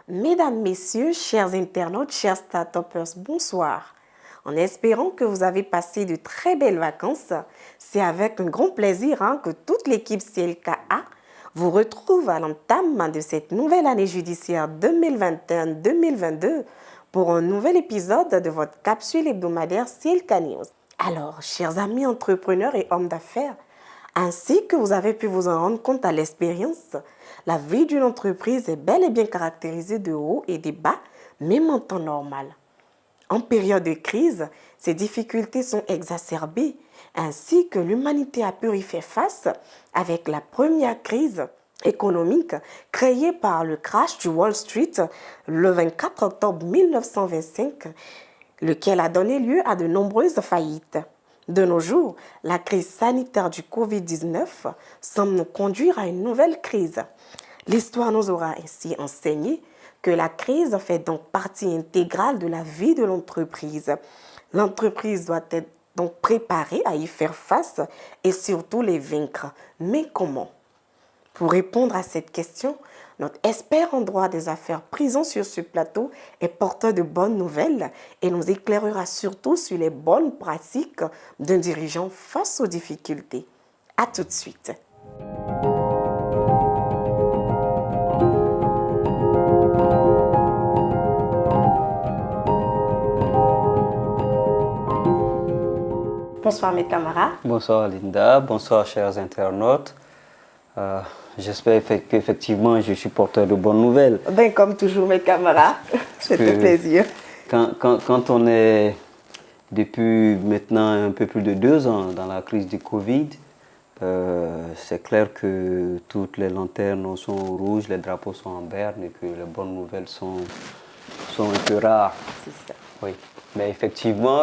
Mesdames, Messieurs, chers internautes, chers start-upers, bonsoir. En espérant que vous avez passé de très belles vacances, c'est avec un grand plaisir que toute l'équipe CLKA vous retrouve à l'entame de cette nouvelle année judiciaire 2021-2022 pour un nouvel épisode de votre capsule hebdomadaire CLK News. Alors, chers amis entrepreneurs et hommes d'affaires, ainsi que vous avez pu vous en rendre compte à l'expérience, la vie d'une entreprise est bel et bien caractérisée de hauts et de bas, même en temps normal. En période de crise, ces difficultés sont exacerbées, ainsi que l'humanité a pu y faire face avec la première crise économique créée par le crash du Wall Street le 24 octobre 1925, lequel a donné lieu à de nombreuses faillites. De nos jours, la crise sanitaire du Covid-19 semble nous conduire à une nouvelle crise. L'histoire nous aura ainsi enseigné que la crise fait donc partie intégrale de la vie de l'entreprise. L'entreprise doit être donc préparée à y faire face et surtout les vaincre. Mais comment? Pour répondre à cette question, notre expert en droit des affaires présent sur ce plateau est porteur de bonnes nouvelles et nous éclairera surtout sur les bonnes pratiques d'un dirigeant face aux difficultés. À tout de suite. Bonsoir mes camarades. Bonsoir Linda, bonsoir chers internautes. J'espère qu'effectivement je suis porteur de bonnes nouvelles. Ben, comme toujours mes camarades, c'est un plaisir. Quand on est depuis maintenant un peu plus de 2 ans dans la crise du Covid, c'est clair que toutes les lanternes sont rouges, les drapeaux sont en berne et que les bonnes nouvelles sont un peu rares. C'est ça. Oui. Mais effectivement,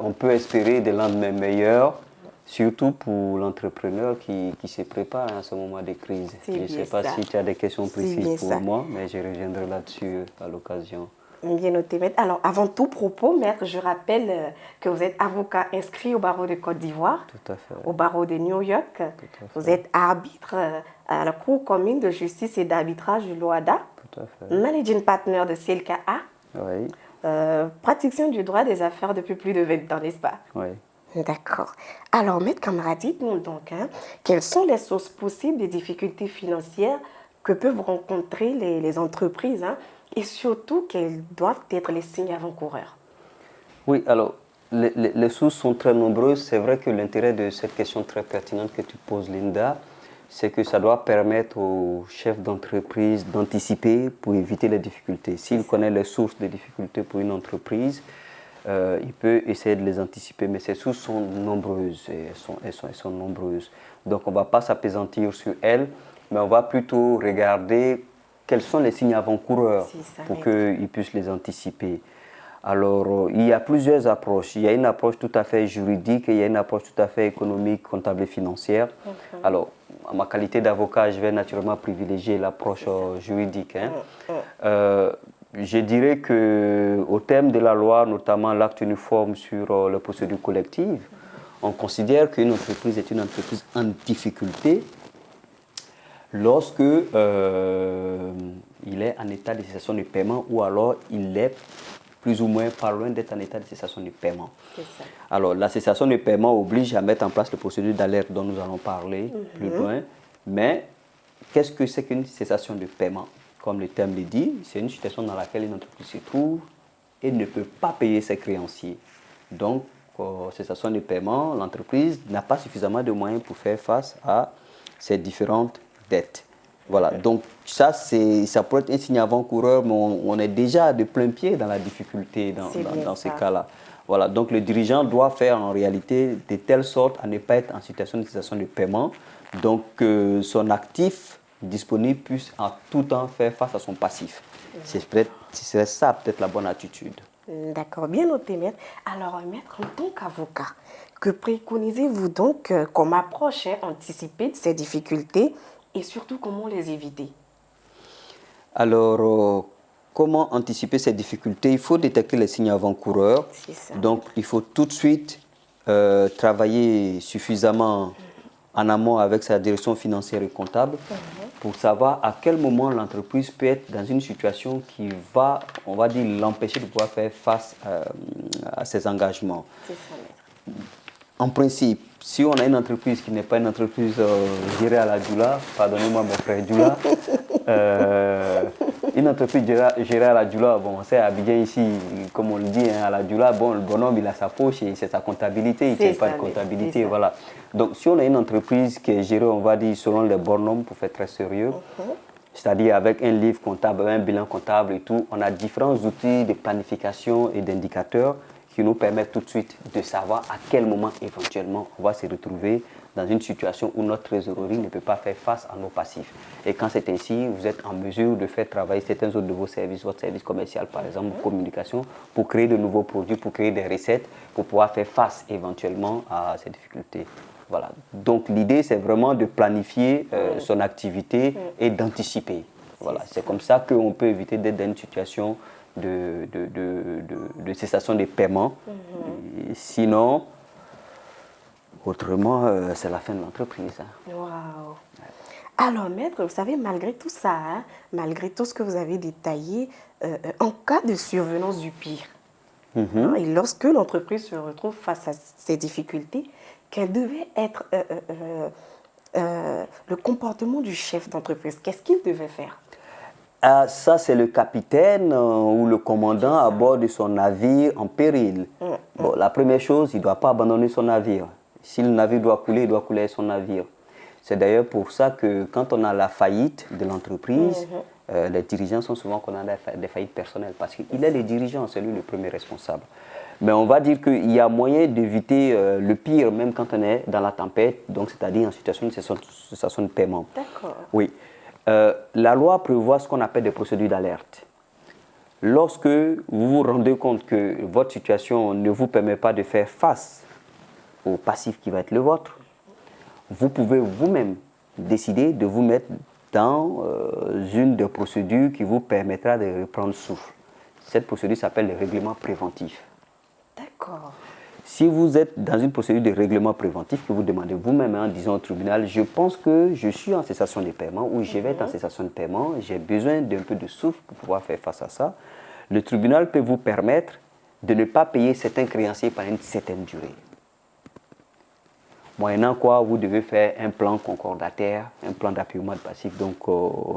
on peut espérer des lendemains meilleurs, surtout pour l'entrepreneur qui se prépare à ce moment de crise. Je ne sais pas si tu as des questions précises pour moi, mais je reviendrai là-dessus à l'occasion. Bien noté, maître. Alors, avant tout propos, maître, je rappelle que vous êtes avocat inscrit au barreau de Côte d'Ivoire, Tout à fait. au barreau de New York. Vous êtes arbitre à la Cour commune de justice et d'arbitrage du Loada. Tout à fait. Managing partner de CLKA. Oui. Praticien du droit des affaires depuis plus de 20 ans, n'est-ce pas? Oui. D'accord. Alors, maître camarade, dites-nous donc, quelles sont les sources possibles des difficultés financières que peuvent rencontrer les entreprises et surtout, quels doivent être les signes avant-coureurs? Oui, alors, les sources sont très nombreuses. C'est vrai que l'intérêt de cette question très pertinente que tu poses, Linda, c'est que ça doit permettre aux chefs d'entreprise d'anticiper pour éviter les difficultés. S'il connaît les sources des difficultés pour une entreprise, il peut essayer de les anticiper, mais ces sources sont nombreuses. Elles sont nombreuses. Donc on ne va pas s'appesantir sur elles, mais on va plutôt regarder quels sont les signes avant-coureurs pour qu'ils puissent les anticiper. Alors, il y a plusieurs approches. Il y a une approche tout à fait juridique et il y a une approche tout à fait économique, comptable et financière. Okay. Alors, en ma qualité d'avocat, je vais naturellement privilégier l'approche juridique. Je dirais qu'au terme de la loi, notamment l'acte uniforme sur les procédures collectives, on considère qu'une entreprise est une entreprise en difficulté lorsque il est en état de cessation de paiement ou alors il est plus ou moins pas loin d'être en état de cessation de paiement. Alors, la cessation de paiement oblige à mettre en place les procédures d'alerte dont nous allons parler plus loin. Mais qu'est-ce que c'est qu'une cessation de paiement? Comme le terme le dit, c'est une situation dans laquelle une entreprise se trouve et ne peut pas payer ses créanciers. Donc, cessation de paiement, l'entreprise n'a pas suffisamment de moyens pour faire face à ces différentes dettes. Voilà, donc ça pourrait être un signe avant-coureur, mais on est déjà de plein pied dans la difficulté dans ces cas-là. Voilà, donc le dirigeant doit faire en réalité de telle sorte à ne pas être en situation de cessation de paiement, donc que son actif disponible puisse en tout temps faire face à son passif. C'est ça peut-être la bonne attitude. D'accord, bien noté, maître. Alors, maître, en tant qu'avocat, que préconisez-vous donc comme approche anticipée de ces difficultés et surtout comment les éviter? Alors, comment anticiper ces difficultés? Il faut détecter les signes avant-coureurs. Donc, il faut tout de suite travailler suffisamment en amont avec sa direction financière et comptable pour savoir à quel moment l'entreprise peut être dans une situation qui va, on va dire, l'empêcher de pouvoir faire face à ses engagements. C'est ça, maître. En principe, si on a une entreprise qui n'est pas une entreprise gérée à la Djoula, pardonnez-moi mon frère Djoula, une entreprise gérée à la Djoula, bon, c'est à Abidjan ici, comme on le dit, hein, à la Djoula, bon, le bonhomme il a sa poche et c'est sa comptabilité, il ne tient pas de comptabilité, voilà. Donc si on a une entreprise qui est gérée, on va dire, selon les bonhommes, pour faire très sérieux, c'est-à-dire avec un livre comptable, un bilan comptable et tout, on a différents outils de planification et d'indicateurs qui nous permettent tout de suite de savoir à quel moment éventuellement on va se retrouver dans une situation où notre trésorerie ne peut pas faire face à nos passifs. Et quand c'est ainsi, vous êtes en mesure de faire travailler certains autres de vos services, votre service commercial par exemple, communication, pour créer de nouveaux produits, pour créer des recettes, pour pouvoir faire face éventuellement à ces difficultés. Voilà. Donc l'idée c'est vraiment de planifier son activité et d'anticiper. Voilà. C'est comme ça qu'on peut éviter d'être dans une situation de cessation des paiements. Sinon, autrement, c'est la fin de l'entreprise. Hein. Waouh! Alors, maître, vous savez, malgré tout ça, hein, malgré tout ce que vous avez détaillé, en cas de survenance du pire, hein, et lorsque l'entreprise se retrouve face à ces difficultés, quel devait être le comportement du chef d'entreprise? Qu'est-ce qu'il devait faire? Ça, c'est le capitaine ou le commandant à bord de son navire en péril. Bon, la première chose, il ne doit pas abandonner son navire. Si le navire doit couler, il doit couler avec son navire. C'est d'ailleurs pour ça que quand on a la faillite de l'entreprise, les dirigeants sont souvent condamnés à des faillites personnelles parce qu'il est le dirigeant, c'est lui le premier responsable. Mais on va dire qu'il y a moyen d'éviter le pire, même quand on est dans la tempête, donc c'est-à-dire en situation de cessation de paiement. D'accord. Oui. La loi prévoit ce qu'on appelle des procédures d'alerte. Lorsque vous vous rendez compte que votre situation ne vous permet pas de faire face au passif qui va être le vôtre, vous pouvez vous-même décider de vous mettre dans une des procédures qui vous permettra de reprendre souffle. Cette procédure s'appelle le règlement préventif. D'accord. Si vous êtes dans une procédure de règlement préventif que vous demandez vous-même en disant au tribunal, je pense que je suis en cessation de paiement ou je vais être en cessation de paiement, j'ai besoin d'un peu de souffle pour pouvoir faire face à ça, le tribunal peut vous permettre de ne pas payer certains créanciers pendant une certaine durée. Moyennant quoi, vous devez faire un plan concordataire, un plan d'apurement de passif, donc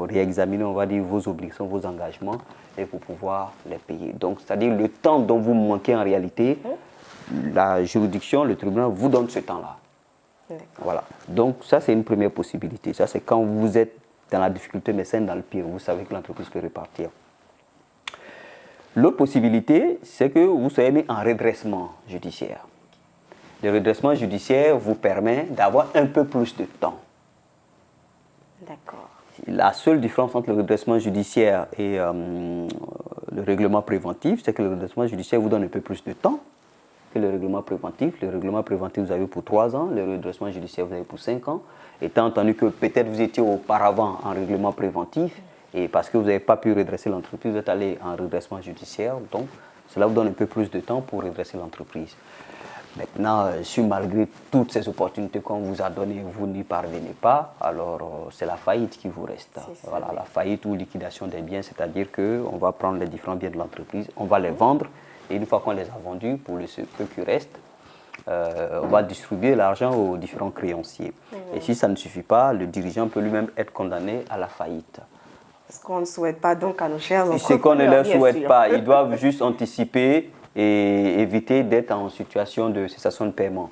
réexaminer, on va dire, vos obligations, vos engagements, et pour pouvoir les payer. Donc, c'est-à-dire le temps dont vous manquez en réalité, la juridiction, le tribunal vous donne ce temps-là. Voilà. Donc, ça, c'est une première possibilité. Ça, c'est quand vous êtes dans la difficulté, mais c'est dans le pire. Vous savez que l'entreprise peut repartir. L'autre possibilité, c'est que vous soyez mis en redressement judiciaire. Le redressement judiciaire vous permet d'avoir un peu plus de temps. D'accord. La seule différence entre le redressement judiciaire et le règlement préventif, c'est que le redressement judiciaire vous donne un peu plus de temps que le règlement préventif. Le règlement préventif, vous avez pour 3 ans, le redressement judiciaire, vous avez pour 5 ans. Étant entendu que peut-être vous étiez auparavant en règlement préventif, et parce que vous n'avez pas pu redresser l'entreprise, vous êtes allé en redressement judiciaire, donc cela vous donne un peu plus de temps pour redresser l'entreprise. Maintenant, si malgré toutes ces opportunités qu'on vous a données, vous n'y parvenez pas, alors c'est la faillite qui vous reste. Voilà, la faillite ou liquidation des biens, c'est-à-dire qu'on va prendre les différents biens de l'entreprise, on va les vendre, et une fois qu'on les a vendus, pour le peu qui reste, on va distribuer l'argent aux différents créanciers. Et si ça ne suffit pas, le dirigeant peut lui-même être condamné à la faillite. Ce qu'on ne souhaite pas donc à nos chers entrepreneurs. Ce qu'on ne leur souhaite pas, ils doivent juste anticiper et éviter d'être en situation de cessation de paiement.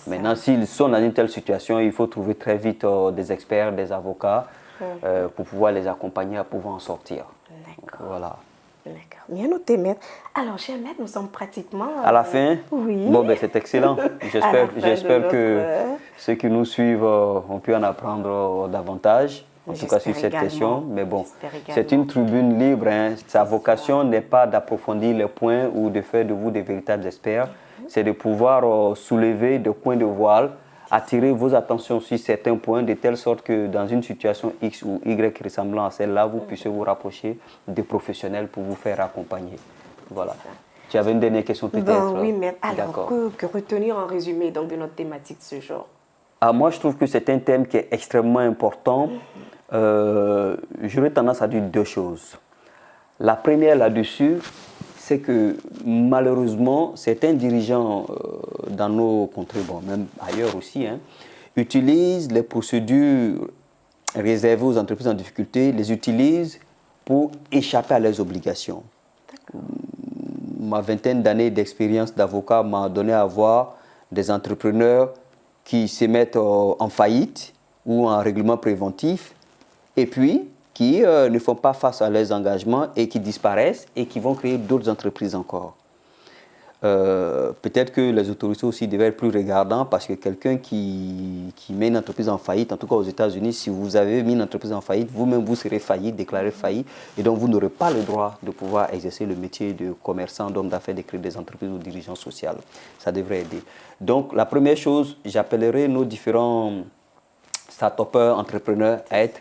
Maintenant, s'ils sont dans une telle situation, il faut trouver très vite des experts, des avocats pour pouvoir les accompagner à pouvoir en sortir. D'accord. Voilà. D'accord. Bien noté, maître. Alors, cher maître, nous sommes pratiquement... À la fin? Oui. Bon, ben, c'est excellent. J'espère que ceux qui nous suivent ont pu en apprendre davantage. En tout cas sur cette question, mais bon, c'est une tribune libre. Hein. Sa vocation n'est pas d'approfondir les points ou de faire de vous des véritables experts. C'est de pouvoir soulever des coins de voile, attirer vos attentions sur certains points, de telle sorte que dans une situation X ou Y ressemblant à celle-là, vous puissiez vous rapprocher des professionnels pour vous faire accompagner. Voilà. Tu avais une dernière question peut-être? Oui, mais alors, que retenir en résumé donc, de notre thématique de ce jour? Moi, je trouve que c'est un thème qui est extrêmement important. J'aurais tendance à dire deux choses. La première là-dessus, c'est que malheureusement, certains dirigeants dans nos contrées, bon, même ailleurs aussi, hein, utilisent les procédures réservées aux entreprises en difficulté, les utilisent pour échapper à leurs obligations. Ma vingtaine d'années d'expérience d'avocat m'a donné à voir des entrepreneurs qui se mettent en faillite ou en règlement préventif et puis qui ne font pas face à leurs engagements et qui disparaissent et qui vont créer d'autres entreprises encore. Peut-être que les autorités aussi devaient être plus regardants parce que quelqu'un qui met une entreprise en faillite, en tout cas aux États-Unis, si vous avez mis une entreprise en faillite, vous-même vous serez failli, déclaré failli, et donc vous n'aurez pas le droit de pouvoir exercer le métier de commerçant, d'homme d'affaires, de créer des entreprises ou dirigeants sociaux. Ça devrait aider. Donc la première chose, j'appellerai nos différents start-upers, entrepreneurs à être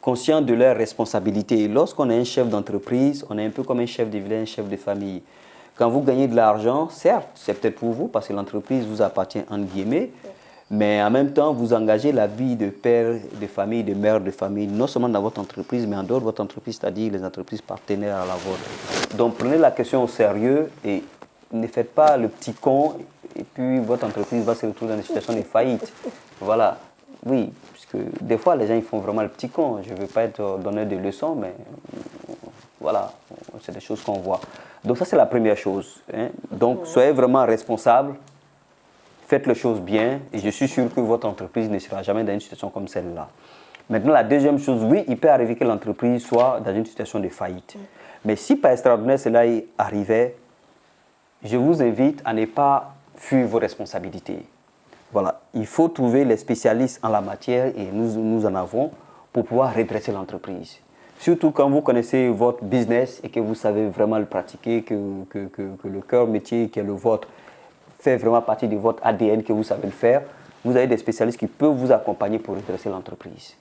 conscients de leurs responsabilités. Lorsqu'on est un chef d'entreprise, on est un peu comme un chef de village, un chef de famille. Quand vous gagnez de l'argent, certes, c'est peut-être pour vous parce que l'entreprise vous appartient entre guillemets, mais en même temps, vous engagez la vie de père de famille, de mère de famille, non seulement dans votre entreprise, mais en dehors de votre entreprise, c'est-à-dire les entreprises partenaires à la vôtre. Donc prenez la question au sérieux et ne faites pas le petit con et puis votre entreprise va se retrouver dans une situation de faillite. Voilà, oui, parce que des fois, les gens ils font vraiment le petit con. Je ne veux pas être donneur de leçons, mais voilà, c'est des choses qu'on voit. Donc ça, c'est la première chose. Hein. Donc, soyez vraiment responsable, faites les choses bien, et je suis sûr que votre entreprise ne sera jamais dans une situation comme celle-là. Maintenant, la deuxième chose, oui, il peut arriver que l'entreprise soit dans une situation de faillite. Mais si par extraordinaire cela arrivait, je vous invite à ne pas fuir vos responsabilités. Voilà, il faut trouver les spécialistes en la matière, et nous en avons, pour pouvoir redresser l'entreprise. Surtout quand vous connaissez votre business et que vous savez vraiment le pratiquer, que le cœur métier qui est le vôtre fait vraiment partie de votre ADN, que vous savez le faire, vous avez des spécialistes qui peuvent vous accompagner pour redresser l'entreprise.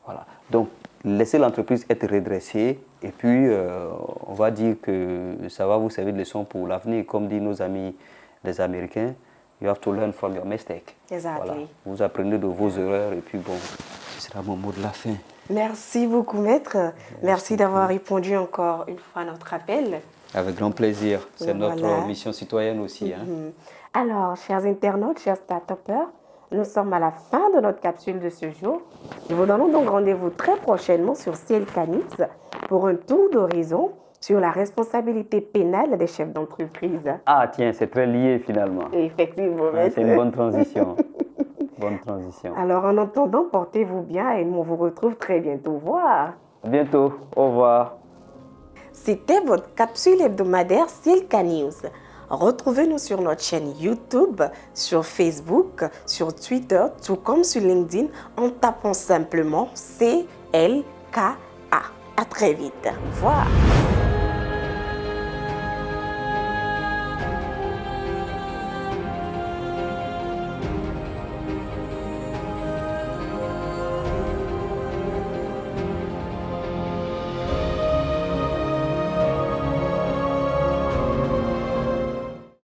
Voilà. Donc, laissez l'entreprise être redressée et puis on va dire que ça va vous servir de leçon pour l'avenir. Comme disent nos amis les Américains, you have to learn from your mistake. Exactly. Voilà. Vous apprenez de vos erreurs et puis bon, ce sera mon mot de la fin. Merci beaucoup, maître. Merci d'avoir répondu encore une fois à notre appel. Avec grand plaisir. C'est notre mission citoyenne aussi. Hein. Alors, chers internautes, chers start-upers, nous sommes à la fin de notre capsule de ce jour. Nous vous donnons donc rendez-vous très prochainement sur CLK News pour un tour d'horizon sur la responsabilité pénale des chefs d'entreprise. Ah tiens, c'est très lié finalement. Effectivement. C'est une bonne transition. Bonne transition. Alors, en attendant, portez-vous bien et on vous retrouve très bientôt. Au revoir. À bientôt. Au revoir. C'était votre capsule hebdomadaire CLK News. Retrouvez-nous sur notre chaîne YouTube, sur Facebook, sur Twitter, tout comme sur LinkedIn en tapant simplement CLKA. À très vite. Au revoir.